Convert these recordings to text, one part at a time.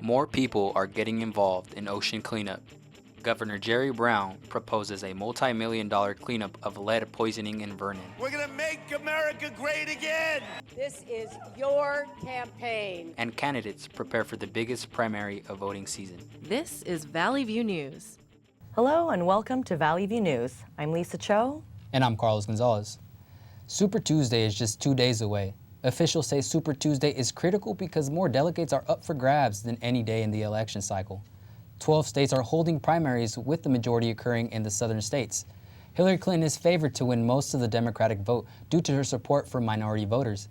More people are getting involved in ocean cleanup. Governor Jerry Brown proposes a multi-million-dollar cleanup of lead poisoning in Vernon. We're going to make America great again. This is your campaign. And candidates prepare for the biggest primary of voting season. This is Valley View News. Hello and welcome to Valley View News. I'm Lisa Cho. And I'm Carlos Gonzalez. Super Tuesday is just 2 days away. Officials say Super Tuesday is critical because more delegates are up for grabs than any day in the election cycle. 12 states are holding primaries, with the majority occurring in the southern states. Hillary Clinton is favored to win most of the Democratic vote due to her support for minority voters.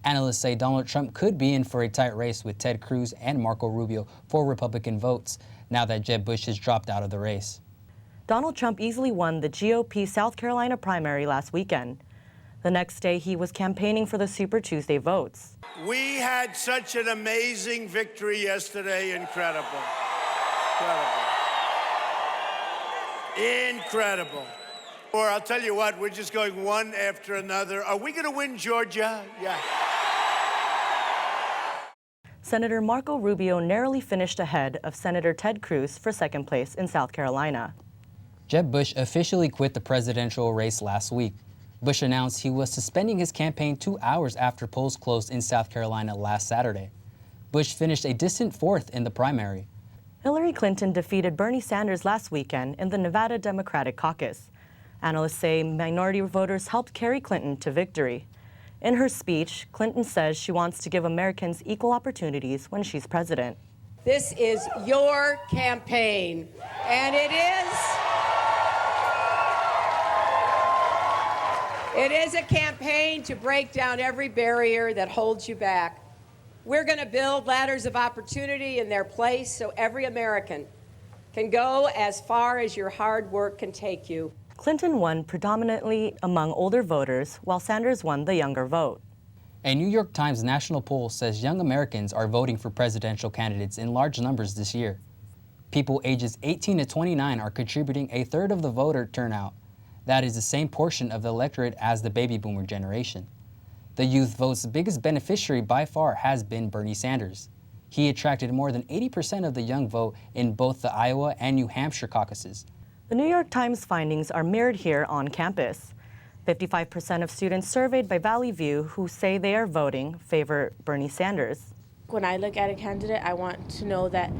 Analysts say Donald Trump could be in for a tight race with Ted Cruz and Marco Rubio for Republican votes, now that Jeb Bush has dropped out of the race. Donald Trump easily won the GOP South Carolina primary last weekend. The next day, he was campaigning for the Super Tuesday votes. We had such an amazing victory yesterday. Incredible. Incredible. Or I'll tell you what, we're just going one after another. Are we going to win Georgia? Yeah. Senator Marco Rubio narrowly finished ahead of Senator Ted Cruz for second place in South Carolina. Jeb Bush officially quit the presidential race last week. Bush announced he was suspending his campaign 2 hours after polls closed in South Carolina last Saturday. Bush finished a distant fourth in the primary. Hillary Clinton defeated Bernie Sanders last weekend in the Nevada Democratic Caucus. Analysts say minority voters helped carry Clinton to victory. In her speech, Clinton says she wants to give Americans equal opportunities when she's president. This is your campaign, and it is a campaign to break down every barrier that holds you back. We're going to build ladders of opportunity in their place so every American can go as far as your hard work can take you. Clinton won predominantly among older voters, while Sanders won the younger vote. A New York Times national poll says young Americans are voting for presidential candidates in large numbers this year. People ages 18 to 29 are contributing a third of the voter turnout. That is the same portion of the electorate as the baby boomer generation. The youth vote's biggest beneficiary by far has been Bernie Sanders. He attracted more than 80% of the young vote in both the Iowa and New Hampshire caucuses. The New York Times findings are mirrored here on campus. 55% of students surveyed by Valley View who say they are voting favor Bernie Sanders. When I look at a candidate, I want to know that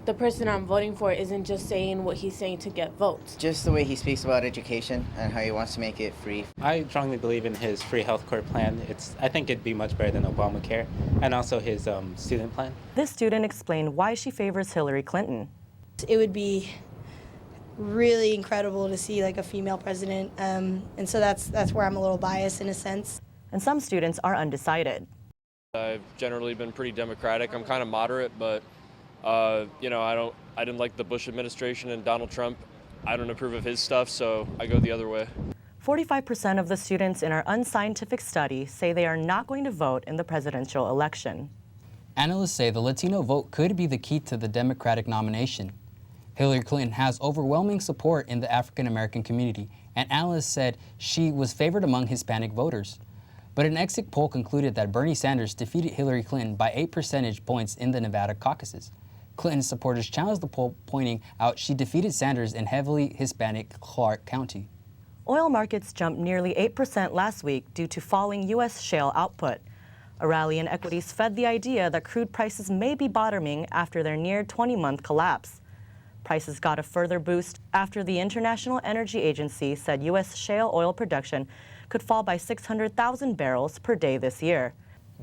the person I'm voting for isn't just saying what he's saying to get votes. Just the way he speaks about education and how he wants to make it free. I strongly believe in his free healthcare plan. I think it'd be much better than Obamacare, and also his student plan. This student explained why she favors Hillary Clinton. It would be really incredible to see a female president, and so that's where I'm a little biased in a sense. And some students are undecided. I've generally been pretty Democratic. I'm kind of moderate, but I didn't like the Bush administration and Donald Trump. I don't approve of his stuff, so I go the other way. 45% of the students in our unscientific study say they are not going to vote in the presidential election. Analysts say the Latino vote could be the key to the Democratic nomination. Hillary Clinton has overwhelming support in the African American community, and analysts said she was favored among Hispanic voters. But an exit poll concluded that Bernie Sanders defeated Hillary Clinton by 8 percentage points in the Nevada caucuses. Clinton's supporters challenged the poll, pointing out she defeated Sanders in heavily Hispanic Clark County. Oil markets jumped nearly 8% last week due to falling U.S. shale output. A rally in equities fed the idea that crude prices may be bottoming after their near 20-month collapse. Prices got a further boost after the International Energy Agency said U.S. shale oil production could fall by 600,000 barrels per day this year.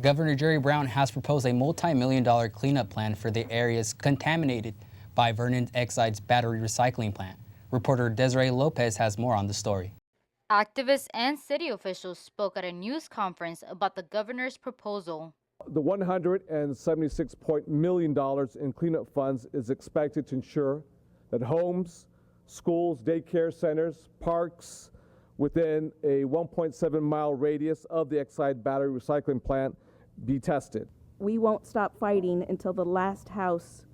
Governor Jerry Brown has proposed a multi-million-dollar cleanup plan for the areas contaminated by Vernon Exide's battery recycling plant. Reporter Desiree Lopez has more on the story. Activists and city officials spoke at a news conference about the governor's proposal. The $176 million in cleanup funds is expected to ensure that homes, schools, daycare centers, parks within a 1.7-mile radius of the Exide battery recycling plant be tested. We won't stop fighting until the last house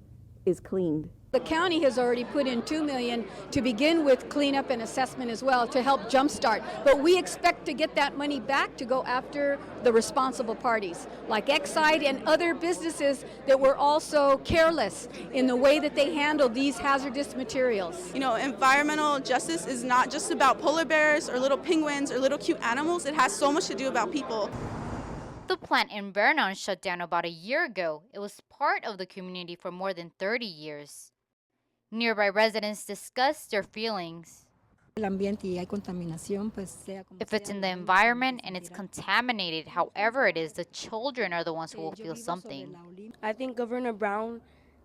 is cleaned. The county has already put in $2 million to begin with cleanup and assessment as well to help jumpstart. But we expect to get that money back to go after the responsible parties, like Exide and other businesses that were also careless in the way that they handled these hazardous materials. You know, environmental justice is not just about polar bears or little penguins or little cute animals. It has so much to do about people. The plant in Vernon shut down about a year ago. It was part of the community for more than 30 years. Nearby residents discussed their feelings. If it's in the environment and it's contaminated, however it is, the children are the ones who will feel something. I think Governor Brown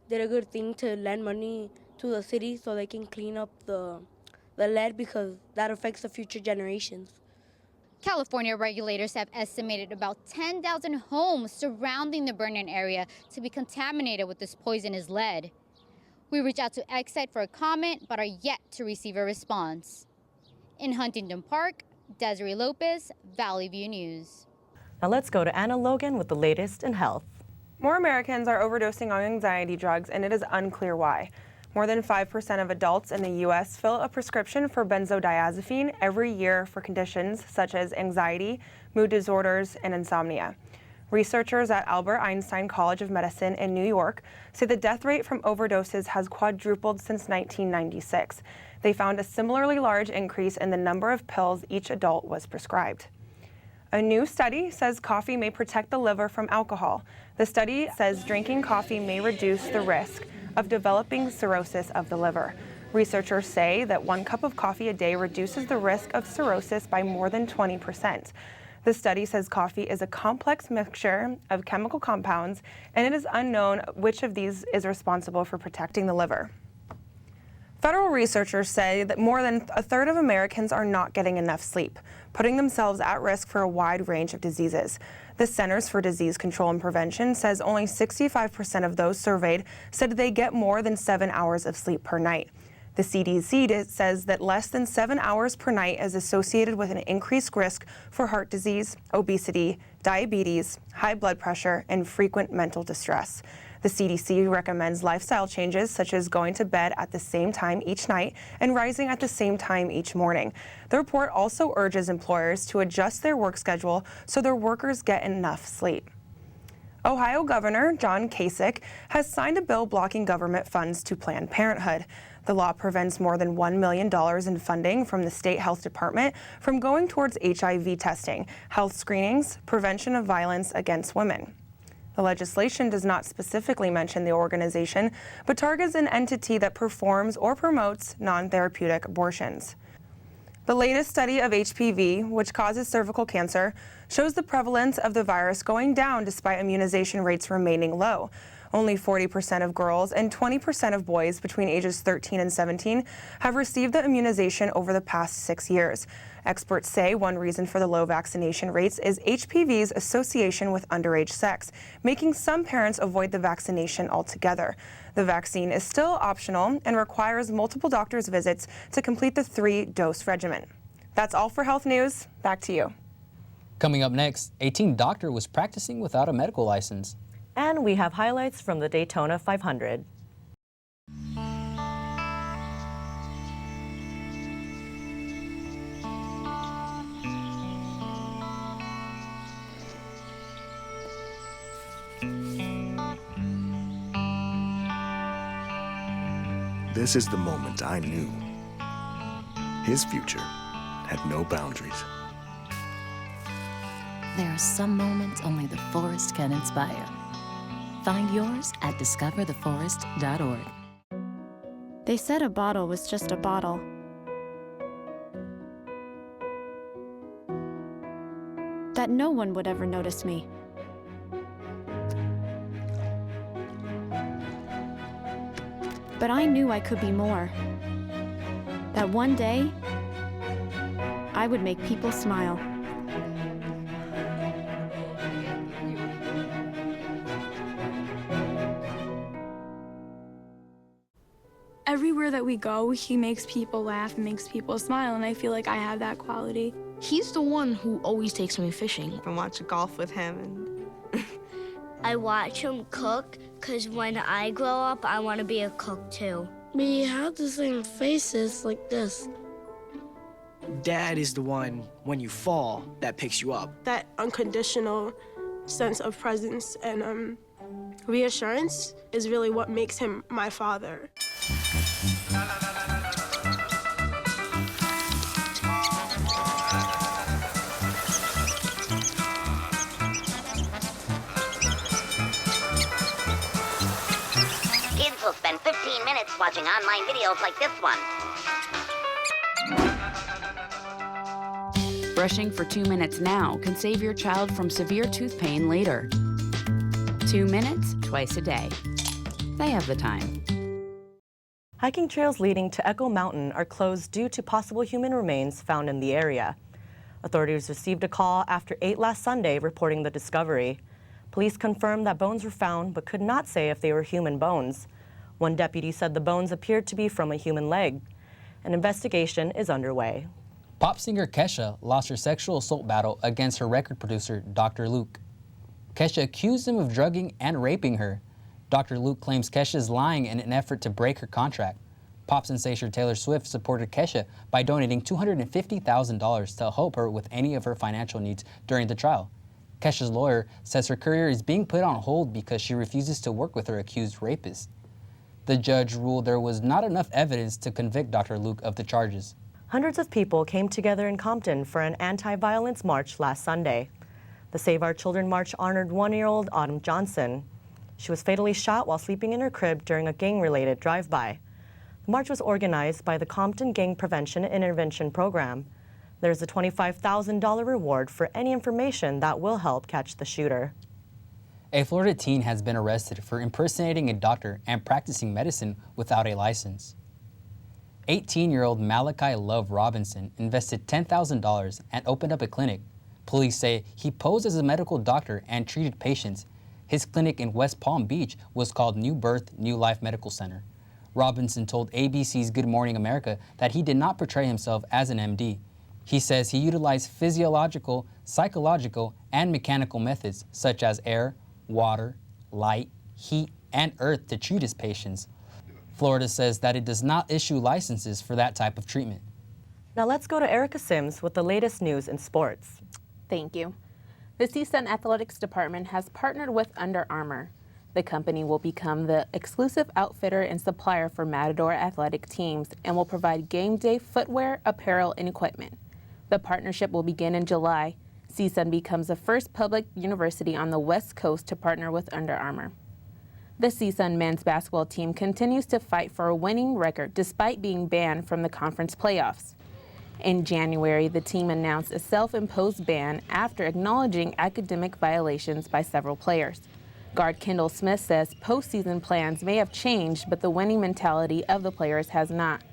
did a good thing to lend money to the city so they can clean up the lead, because that affects the future generations. California regulators have estimated about 10,000 homes surrounding the Vernon area to be contaminated with this poisonous lead. We reached out to Exide for a comment, but are yet to receive a response. In Huntington Park, Desiree Lopez, Valley View News. Now let's go to Anna Logan with the latest in health. More Americans are overdosing on anxiety drugs, and it is unclear why. More than 5% of adults in the U.S. fill a prescription for benzodiazepine every year for conditions such as anxiety, mood disorders, and insomnia. Researchers at Albert Einstein College of Medicine in New York say the death rate from overdoses has quadrupled since 1996. They found a similarly large increase in the number of pills each adult was prescribed. A new study says coffee may protect the liver from alcohol. The study says drinking coffee may reduce the risk of developing cirrhosis of the liver. Researchers say that 1 cup of coffee a day reduces the risk of cirrhosis by more than 20%. The study says coffee is a complex mixture of chemical compounds, and it is unknown which of these is responsible for protecting the liver. Federal researchers say that more than a third of Americans are not getting enough sleep, putting themselves at risk for a wide range of diseases. The Centers for Disease Control and Prevention says only 65% of those surveyed said they get more than 7 hours of sleep per night. The CDC says that less than 7 hours per night is associated with an increased risk for heart disease, obesity, diabetes, high blood pressure, and frequent mental distress. The CDC recommends lifestyle changes such as going to bed at the same time each night and rising at the same time each morning. The report also urges employers to adjust their work schedule so their workers get enough sleep. Ohio Governor John Kasich has signed a bill blocking government funds to Planned Parenthood. The law prevents more than $1 million in funding from the state health department from going towards HIV testing, health screenings, prevention of violence against women. The legislation does not specifically mention the organization, but targets an entity that performs or promotes non-therapeutic abortions. The latest study of HPV, which causes cervical cancer, shows the prevalence of the virus going down despite immunization rates remaining low. Only 40% of girls and 20% of boys between ages 13 and 17 have received the immunization over the past 6 years. Experts say one reason for the low vaccination rates is HPV's association with underage sex, making some parents avoid the vaccination altogether. The vaccine is still optional and requires multiple doctor's visits to complete the 3-dose regimen. That's all for health news. Back to you. Coming up next, a teen doctor was practicing without a medical license. And we have highlights from the Daytona 500. This is the moment I knew. His future had no boundaries. There are some moments only the forest can inspire. Find yours at discovertheforest.org. They said a bottle was just a bottle. That no one would ever notice me. But I knew I could be more. That one day, I would make people smile. Everywhere that we go, he makes people laugh and makes people smile, and I feel like I have that quality. He's the one who always takes me fishing. I watch golf with him. I watch him cook, because when I grow up, I want to be a cook too. We have the same faces like this. Dad is the one, when you fall, that picks you up. That unconditional sense of presence and reassurance is really what makes him my father. Kids will spend 15 minutes watching online videos like this one. Brushing for 2 minutes now can save your child from severe tooth pain later. 2 minutes, twice a day. They have the time. Hiking trails leading to Echo Mountain are closed due to possible human remains found in the area. Authorities received a call after 8 last Sunday reporting the discovery. Police confirmed that bones were found but could not say if they were human bones. One deputy said the bones appeared to be from a human leg. An investigation is underway. Pop singer Kesha lost her sexual assault battle against her record producer, Dr. Luke. Kesha accused him of drugging and raping her. Dr. Luke claims Kesha is lying in an effort to break her contract. Pop sensation Taylor Swift supported Kesha by donating $250,000 to help her with any of her financial needs during the trial. Kesha's lawyer says her career is being put on hold because she refuses to work with her accused rapist. The judge ruled there was not enough evidence to convict Dr. Luke of the charges. Hundreds of people came together in Compton for an anti-violence march last Sunday. The Save Our Children march honored 1-year-old Autumn Johnson. She was fatally shot while sleeping in her crib during a gang-related drive-by. The march was organized by the Compton Gang Prevention and Intervention Program. There's a $25,000 reward for any information that will help catch the shooter. A Florida teen has been arrested for impersonating a doctor and practicing medicine without a license. 18-year-old Malachi Love Robinson invested $10,000 and opened up a clinic. Police say he posed as a medical doctor and treated patients. His clinic in West Palm Beach was called New Birth, New Life Medical Center. Robinson told ABC's Good Morning America that he did not portray himself as an MD. He says he utilized physiological, psychological, and mechanical methods such as air, water, light, heat, and earth to treat his patients. Florida says that it does not issue licenses for that type of treatment. Now let's go to Erica Sims with the latest news in sports. Thank you. The Csun Athletics Department has partnered with Under Armour. The company will become the exclusive outfitter and supplier for Matador athletic teams and will provide game day footwear, apparel, and equipment. The partnership will begin in July. Csun becomes the first public university on the West Coast to partner with Under Armour. The Csun men's basketball team continues to fight for a winning record despite being banned from the conference playoffs. In January, the team announced a self-imposed ban after acknowledging academic violations by several players. Guard Kendall Smith says postseason plans may have changed, but the winning mentality of the players has not.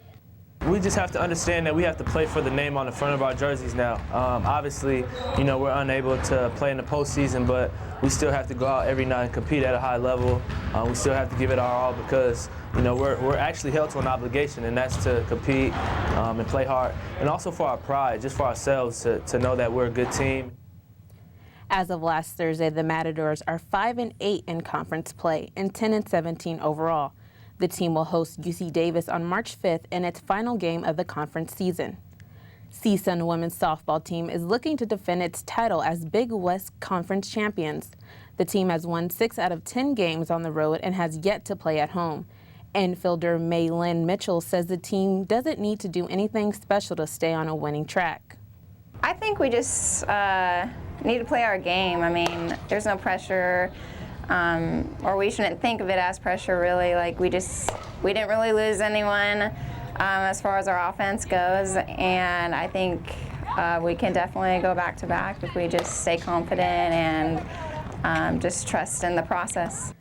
We just have to understand that we have to play for the name on the front of our jerseys now. Obviously, we're unable to play in the postseason, but we still have to go out every night and compete at a high level. We still have to give it our all because, we're actually held to an obligation, and that's to compete and play hard. And also for our pride, just for ourselves to know that we're a good team. As of last Thursday, the Matadors are 5-8 in conference play and 10-17 overall. The team will host UC Davis on March 5th in its final game of the conference season. Csun women's softball team is looking to defend its title as Big West Conference champions. The team has won 6 out of 10 games on the road and has yet to play at home. Infielder Maylin Mitchell says the team doesn't need to do anything special to stay on a winning track. I think we just need to play our game. I mean, there's no pressure. Or we shouldn't think of it as pressure, really. We didn't really lose anyone as far as our offense goes, and I think we can definitely go back to back if we just stay confident and just trust in the process.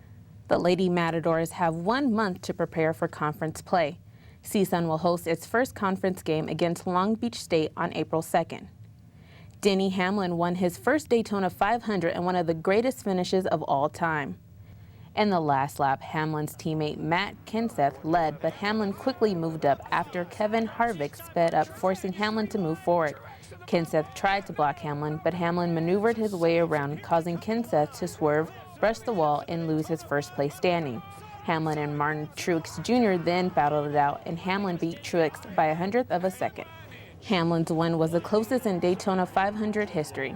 The Lady Matadors have 1 month to prepare for conference play. Csun will host its first conference game against Long Beach State on April 2nd. Denny Hamlin won his first Daytona 500 and one of the greatest finishes of all time. In the last lap, Hamlin's teammate Matt Kenseth led, but Hamlin quickly moved up after Kevin Harvick sped up, forcing Hamlin to move forward. Kenseth tried to block Hamlin, but Hamlin maneuvered his way around, causing Kenseth to swerve, brush the wall and lose his first place standing. Hamlin and Martin Truex Jr. then battled it out, and Hamlin beat Truex by a 100th of a second. Hamlin's win was the closest in Daytona 500 history.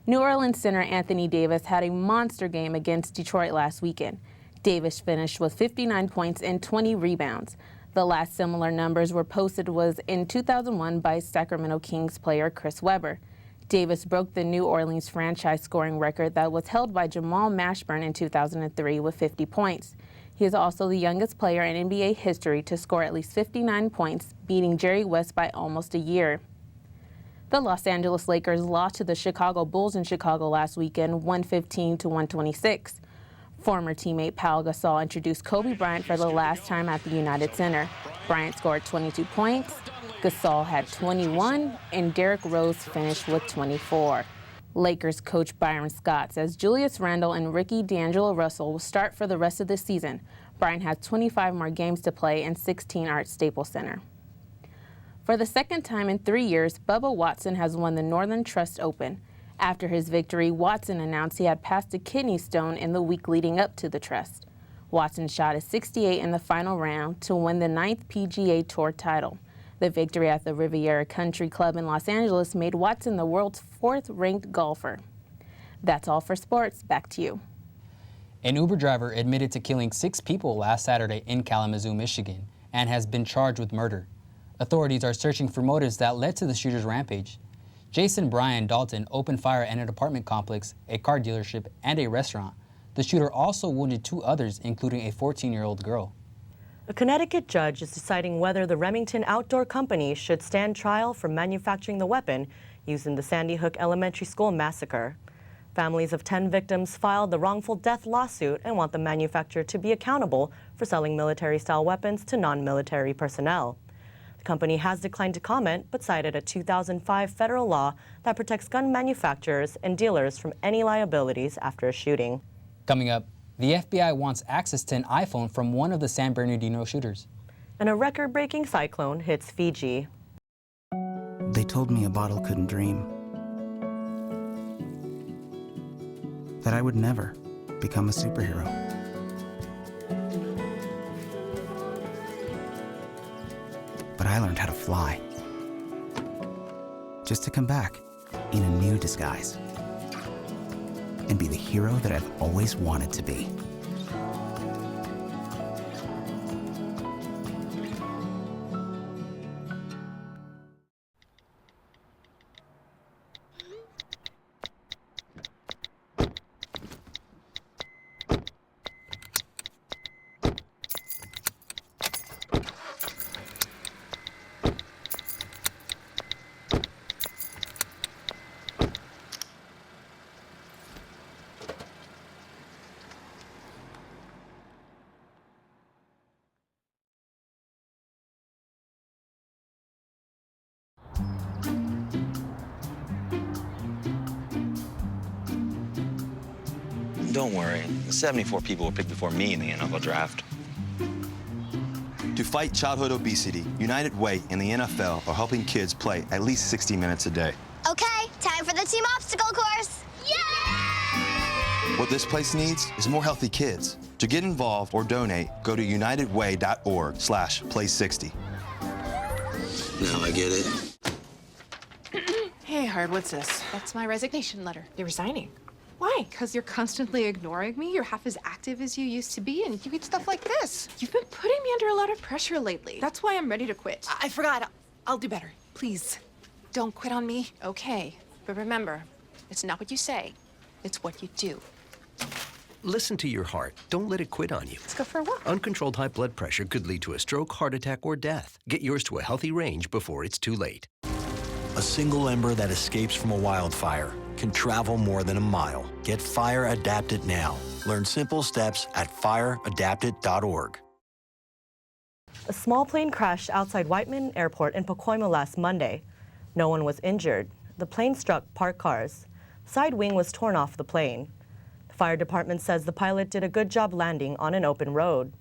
New Orleans center Anthony Davis had a monster game against Detroit last weekend. Davis finished with 59 points and 20 rebounds. The last similar numbers were posted was in 2001 by Sacramento Kings player Chris Webber. Davis broke the New Orleans franchise scoring record that was held by Jamal Mashburn in 2003 with 50 points. He is also the youngest player in NBA history to score at least 59 points, beating Jerry West by almost a year. The Los Angeles Lakers lost to the Chicago Bulls in Chicago last weekend, 115-126. Former teammate Pau Gasol introduced Kobe Bryant for the last time at the United Center. Bryant scored 22 points, Gasol had 21, and Derrick Rose finished with 24. Lakers coach Byron Scott says Julius Randle and Ricky D'Angelo Russell will start for the rest of the season. Bryant has 25 more games to play and 16 are at Staples Center. For the second time in 3 years, Bubba Watson has won the Northern Trust Open. After his victory, Watson announced he had passed a kidney stone in the week leading up to the Trust. Watson shot a 68 in the final round to win the 9th PGA Tour title. The victory at the Riviera Country Club in Los Angeles made Watson the world's 4th-ranked golfer. That's all for sports. Back to you. An Uber driver admitted to killing 6 people last Saturday in Kalamazoo, Michigan, and has been charged with murder. Authorities are searching for motives that led to the shooter's rampage. Jason Brian Dalton opened fire at an apartment complex, a car dealership, and a restaurant. The shooter also wounded 2 others, including a 14-year-old girl. A Connecticut judge is deciding whether the Remington Outdoor Company should stand trial for manufacturing the weapon used in the Sandy Hook Elementary School massacre. Families of 10 victims filed the wrongful death lawsuit and want the manufacturer to be accountable for selling military-style weapons to non-military personnel. The company has declined to comment, but cited a 2005 federal law that protects gun manufacturers and dealers from any liabilities after a shooting. Coming up, the FBI wants access to an iPhone from one of the San Bernardino shooters. And a record-breaking cyclone hits Fiji. They told me a bottle couldn't dream. That I would never become a superhero. But I learned how to fly. Just to come back in a new disguise. And be the hero that I've always wanted to be. Don't worry, 74 people were picked before me in the NFL draft. To fight childhood obesity, United Way and the NFL are helping kids play at least 60 minutes a day. Okay, time for the team obstacle course. Yay! What this place needs is more healthy kids. To get involved or donate, go to unitedway.org/play60. Now I get it. Hey, Hard, what's this? That's my resignation letter. You're resigning. Why? Because you're constantly ignoring me. You're half as active as you used to be, and you get stuff like this. You've been putting me under a lot of pressure lately. That's why I'm ready to quit. I forgot. I'll do better. Please, don't quit on me. Okay, but remember, it's not what you say, it's what you do. Listen to your heart. Don't let it quit on you. Let's go for a walk. Uncontrolled high blood pressure could lead to a stroke, heart attack, or death. Get yours to a healthy range before it's too late. A single ember that escapes from a wildfire can travel more than a mile. Get Fire Adapted now. Learn simple steps at fireadapted.org. A small plane crashed outside Whiteman Airport in Pacoima last Monday. No one was injured. The plane struck parked cars. The side wing was torn off the plane. The fire department says the pilot did a good job landing on an open road.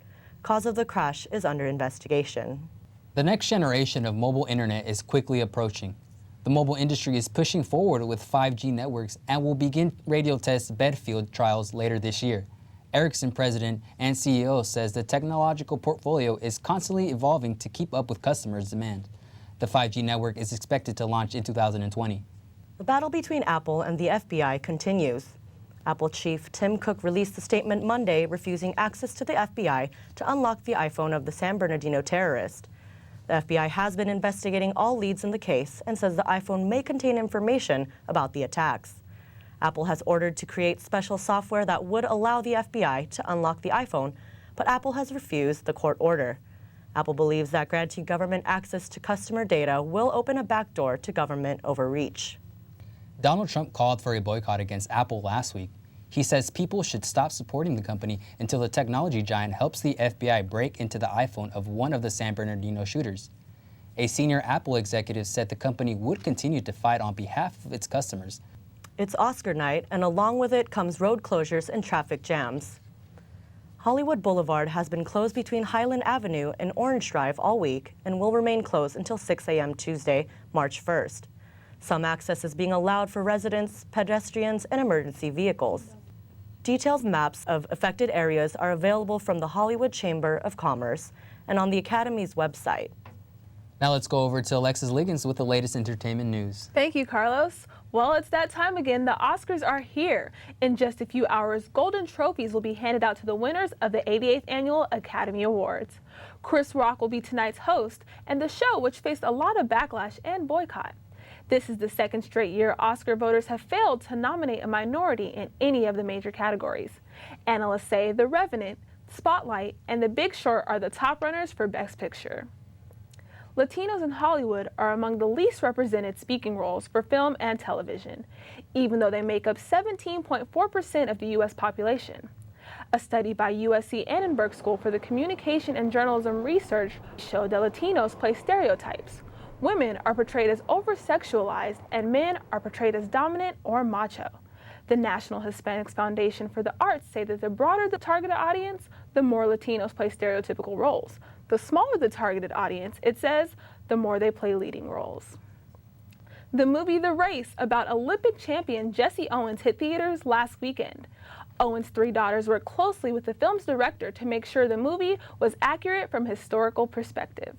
Cause of the crash is under investigation. The next generation of mobile internet is quickly approaching. The mobile industry is pushing forward with 5G networks and will begin radio test bed field trials later this year. Ericsson president and CEO says the technological portfolio is constantly evolving to keep up with customers' demand. The 5G network is expected to launch in 2020. The battle between Apple and the FBI continues. Apple chief Tim Cook released a statement Monday refusing access to the FBI to unlock the iPhone of the San Bernardino terrorist. The FBI has been investigating all leads in the case and says the iPhone may contain information about the attacks. Apple has ordered to create special software that would allow the FBI to unlock the iPhone, but Apple has refused the court order. Apple believes that granting government access to customer data will open a backdoor to government overreach. Donald Trump called for a boycott against Apple last week. He says people should stop supporting the company until the technology giant helps the FBI break into the iPhone of one of the San Bernardino shooters. A senior Apple executive said the company would continue to fight on behalf of its customers. It's Oscar night, and along with it comes road closures and traffic jams. Hollywood Boulevard has been closed between Highland Avenue and Orange Drive all week and will remain closed until 6 a.m. Tuesday, March 1st. Some access is being allowed for residents, pedestrians, and emergency vehicles. Detailed maps of affected areas are available from the Hollywood Chamber of Commerce and on the Academy's website. Now let's go over to Alexis Liggins with the latest entertainment news. Thank you, Carlos. Well, it's that time again. The Oscars are here. In just a few hours, golden trophies will be handed out to the winners of the 88th Annual Academy Awards. Chris Rock will be tonight's host, and the show, which faced a lot of backlash and boycott. This is the second straight year Oscar voters have failed to nominate a minority in any of the major categories. Analysts say The Revenant, Spotlight, and The Big Short are the top runners for Best Picture. Latinos in Hollywood are among the least represented speaking roles for film and television, even though they make up 17.4% of the U.S. population. A study by USC Annenberg School for the Communication and Journalism Research showed that Latinos play stereotypes. Women are portrayed as over-sexualized and men are portrayed as dominant or macho. The National Hispanics Foundation for the Arts say that the broader the targeted audience, the more Latinos play stereotypical roles. The smaller the targeted audience, it says, the more they play leading roles. The movie The Race, about Olympic champion Jesse Owens, hit theaters last weekend. Owens' three daughters worked closely with the film's director to make sure the movie was accurate from a historical perspective.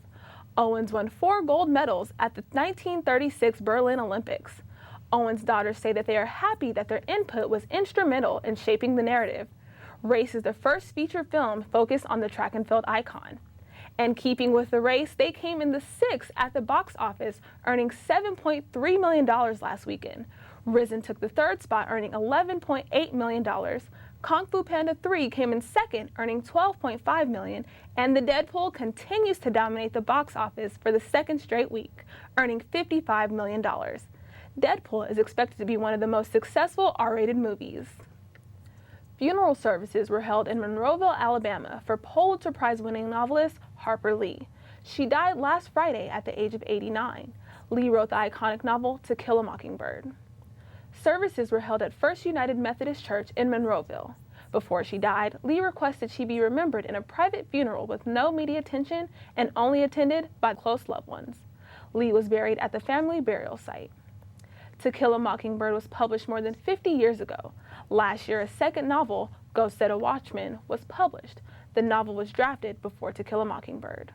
Owens won 4 gold medals at the 1936 Berlin Olympics. Owens' daughters say that they are happy that their input was instrumental in shaping the narrative. Race is the first feature film focused on the track and field icon. And keeping with The Race, they came in the 6th at the box office, earning $7.3 million last weekend. Risen took the 3rd spot, earning $11.8 million. Kung Fu Panda 3 came in 2nd, earning $12.5 million. And The Deadpool continues to dominate the box office for the 2nd straight week, earning $55 million. Deadpool is expected to be one of the most successful R-rated movies. Funeral services were held in Monroeville, Alabama for Pulitzer Prize-winning novelist Harper Lee. She died last Friday at the age of 89. Lee wrote the iconic novel To Kill a Mockingbird. Services were held at First United Methodist Church in Monroeville. Before she died, Lee requested she be remembered in a private funeral with no media attention and only attended by close loved ones. Lee was buried at the family burial site. To Kill a Mockingbird was published more than 50 years ago. Last year, a second novel, Go Set a Watchman, was published. The novel was drafted before To Kill a Mockingbird.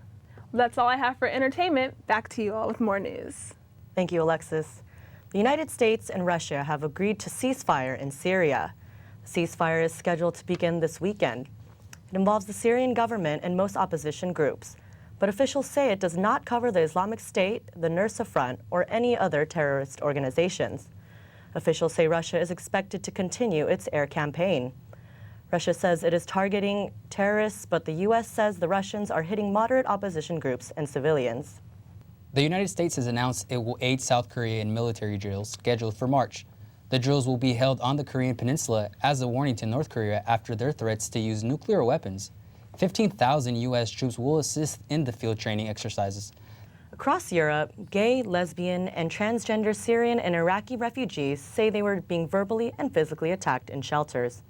That's all I have for entertainment. Back to you all with more news. Thank you, Alexis. The United States and Russia have agreed to ceasefire in Syria. The ceasefire is scheduled to begin this weekend. It involves the Syrian government and most opposition groups, but officials say it does not cover the Islamic State, the Nusra Front, or any other terrorist organizations. Officials say Russia is expected to continue its air campaign. Russia says it is targeting terrorists, but the U.S. says the Russians are hitting moderate opposition groups and civilians. The United States has announced it will aid South Korea in military drills scheduled for March. The drills will be held on the Korean Peninsula as a warning to North Korea after their threats to use nuclear weapons. 15,000 U.S. troops will assist in the field training exercises. Across Europe, gay, lesbian, and transgender Syrian and Iraqi refugees say they were being verbally and physically attacked in shelters.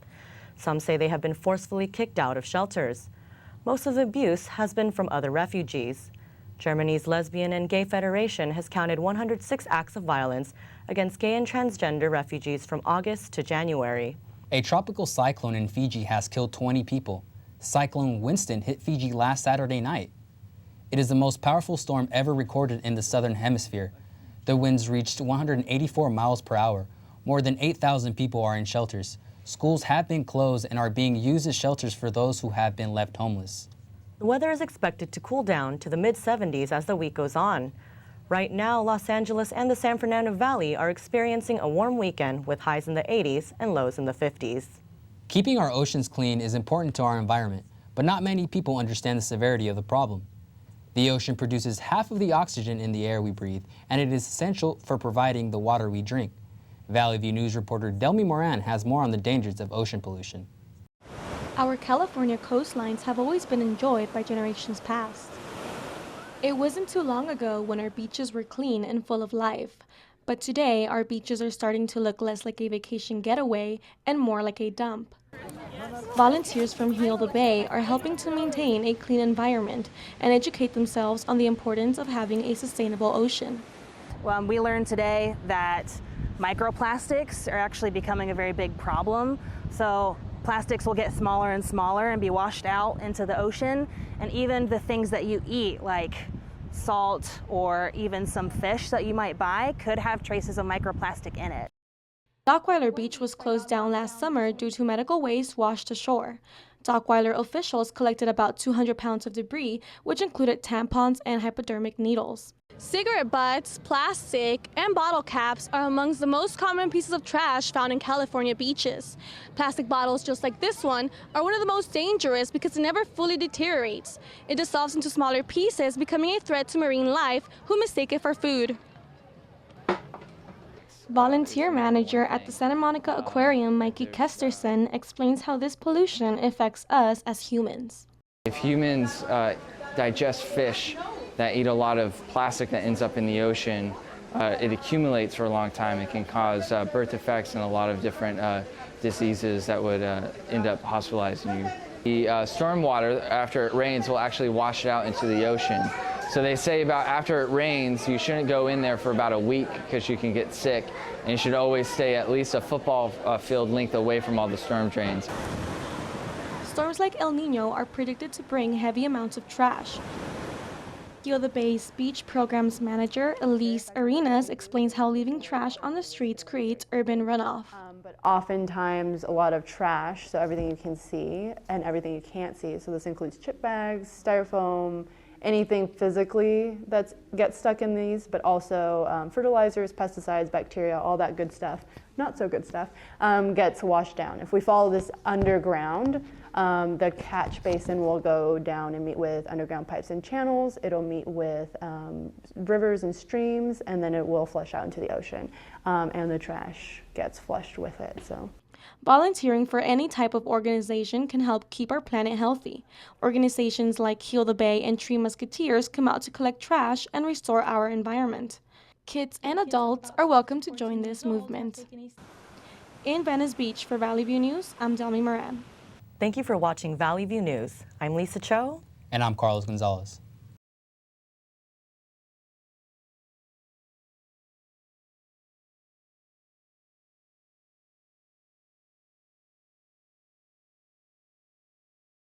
Some say they have been forcefully kicked out of shelters. Most of the abuse has been from other refugees. Germany's Lesbian and Gay Federation has counted 106 acts of violence against gay and transgender refugees from August to January. A tropical cyclone in Fiji has killed 20 people. Cyclone Winston hit Fiji last Saturday night. It is the most powerful storm ever recorded in the southern hemisphere. The winds reached 184 miles per hour. More than 8,000 people are in shelters. Schools have been closed and are being used as shelters for those who have been left homeless. The weather is expected to cool down to the mid-70s as the week goes on. Right now, Los Angeles and the San Fernando Valley are experiencing a warm weekend with highs in the 80s and lows in the 50s. Keeping our oceans clean is important to our environment, but not many people understand the severity of the problem. The ocean produces half of the oxygen in the air we breathe, and it is essential for providing the water we drink. Valley View News reporter Delmy Moran has more on the dangers of ocean pollution. Our California coastlines have always been enjoyed by generations past. It wasn't too long ago when our beaches were clean and full of life, but today our beaches are starting to look less like a vacation getaway and more like a dump. Volunteers from Heal the Bay are helping to maintain a clean environment and educate themselves on the importance of having a sustainable ocean. Well, we learned today that microplastics are actually becoming a very big problem. So plastics will get smaller and smaller and be washed out into the ocean, and even the things that you eat, like salt or even some fish that you might buy, could have traces of microplastic in it. Dockweiler Beach was closed down last summer due to medical waste washed ashore. Dockweiler officials collected about 200 pounds of debris, which included tampons and hypodermic needles. Cigarette butts, plastic, and bottle caps are amongst the most common pieces of trash found in California beaches. Plastic bottles just like this one are one of the most dangerous because it never fully deteriorates. It dissolves into smaller pieces, becoming a threat to marine life who mistake it for food. Volunteer manager at the Santa Monica Aquarium, Mikey Kesterson, explains how this pollution affects us as humans. If humans digest fish that eat a lot of plastic that ends up in the ocean, it accumulates for a long time. It can cause birth defects and a lot of different diseases that would end up hospitalizing you. The storm water, after it rains, will actually wash it out into the ocean. So they say about after it rains, you shouldn't go in there for about a week because you can get sick, and you should always stay at least a football field length away from all the storm drains. Storms like El Nino are predicted to bring heavy amounts of trash. Heal the Bay's beach programs manager, Elise Arenas, explains how leaving trash on the streets creates urban runoff. But oftentimes a lot of trash, so everything you can see and everything you can't see. So this includes chip bags, styrofoam, anything physically that gets stuck in these, but also fertilizers, pesticides, bacteria, all that good stuff, not so good stuff, gets washed down. If we follow this underground, the catch basin will go down and meet with underground pipes and channels. It'll meet with rivers and streams, and then it will flush out into the ocean, and the trash gets flushed with it. So. Volunteering for any type of organization can help keep our planet healthy. Organizations like Heal the Bay and Tree Musketeers come out to collect trash and restore our environment. Kids and adults are welcome to join this movement. In Venice Beach for Valley View News, I'm Delmy Moran. Thank you for watching Valley View News. I'm Lisa Cho. And I'm Carlos Gonzalez.